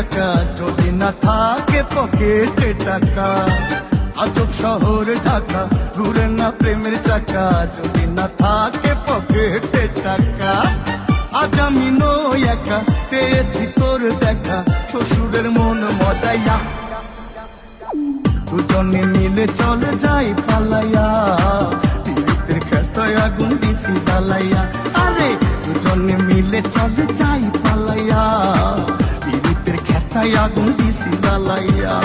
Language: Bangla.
টাকা, যদি না থাকে পকেটে টাকা। আজব শহর ঢাকা, ঘুরে না প্রেমের চাকা, যদি না থাকে পকেটে টাকা। আজ আমি নই একা, পেয়েছি তোর দেখা, শ্বশুরের মন মজাইয়া। দুজনে মিলে চলে যাই পালাইয়া, পীড়িতের খেতায় আগুন দিছি জ্বালাইয়া। আরে দুজনে মিলে চলে যাই পালাইয়া, পীড়িতের খেতায় আগুন দিছি জ্বালাইয়া।